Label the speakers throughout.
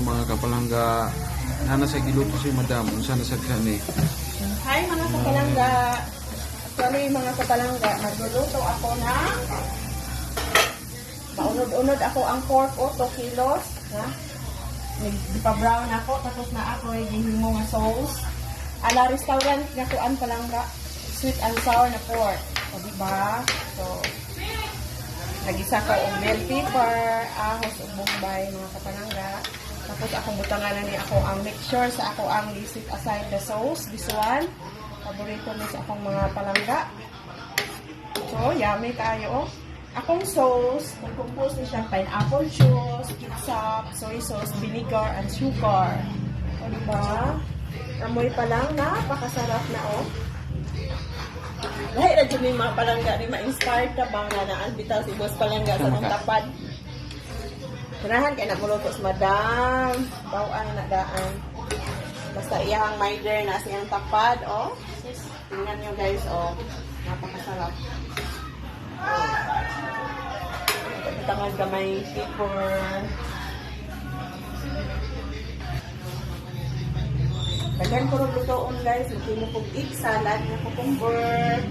Speaker 1: mga kapalangga. Nana sa giluto si Madam. Unsa na sa kani?
Speaker 2: Hi mga kapalangga. Actually mga kapalangga, magluluto ako na maunod-unod ako ang pork o 2 kilos. Nagpa-brown ako, tapos na ako gihimo nga sauce. Ala restaurant nga kuan palangga, sweet and sour na pork. O diba? So, nagisa ko og bell pepper, ahos ug bombay mga kapalangga. Tapos akong butangan na ni ako ang mixture sa ako ang set aside the sauce. This one, paborito ni sa akong mga palangga. So, yummy tayo. Akong sauce, nag-compose ni siya pineapple juice, ketchup, soy sauce, vinegar, and sugar. O diba? Amoy pa lang, napakasarap na oh. Dahil na dyan yung mga palangga ni ma-inspired ka bang na naanbitaw si Boss Palangga sa nung tapad. Kunahan kaya namuluto sa Madam. Bawaan na daan. Basta iyang mider na siyang tapad, oh. Tingnan nyo guys, oh. Napakasarap. Tangan ka may pepper. Dagan ko rin lutoon guys. Magkimo kong egg salad na cucumber.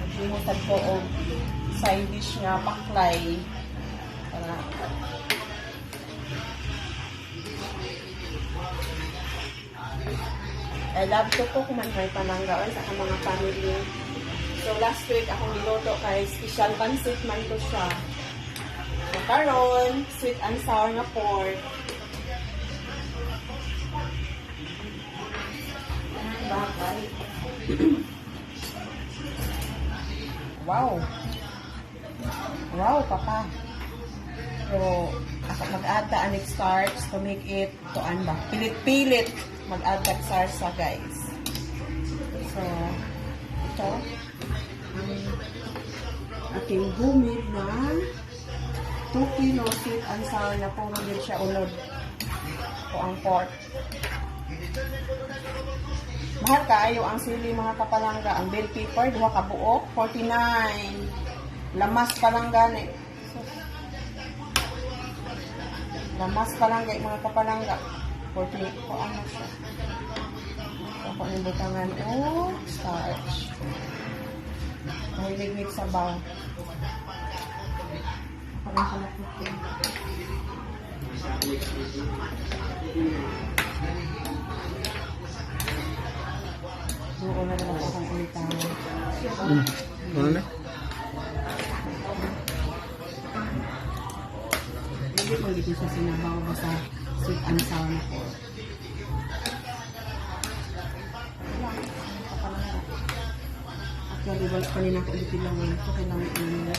Speaker 2: Magkimo ko og side dish nga paklay. Para I love to cook man may palangga sa mga family. So last week akong niluto kay special pancit man to siya. So karon, sweet and sour nga pork. Bakay. Wow. Wow, papa. So, ako mag-add the anik starch to make it to ba? Pilit-pilit mag-add the starch sa guys. So, ito. Ating humid na 2 kilo sweet and sour na puro din siya unod. Ito ang pork. Mahal kaayo ang sili mga kapalangga. Ang bell pepper, 2 ka buok, 49. Lamas pa lang gani. Lamas pa lang gani mga kapalangga. 40 ko ano siya. Ako ang butangan. Oh, starch. May ligmig sa baw. Ako ang palapit. Oo na naman akong ulitan.
Speaker 1: Ano na?
Speaker 2: Hindi ko dito siya sinabaw sa sweet and sour na pork. Actually, wala pa rin ako ulit lang. So, kailangan ko nila.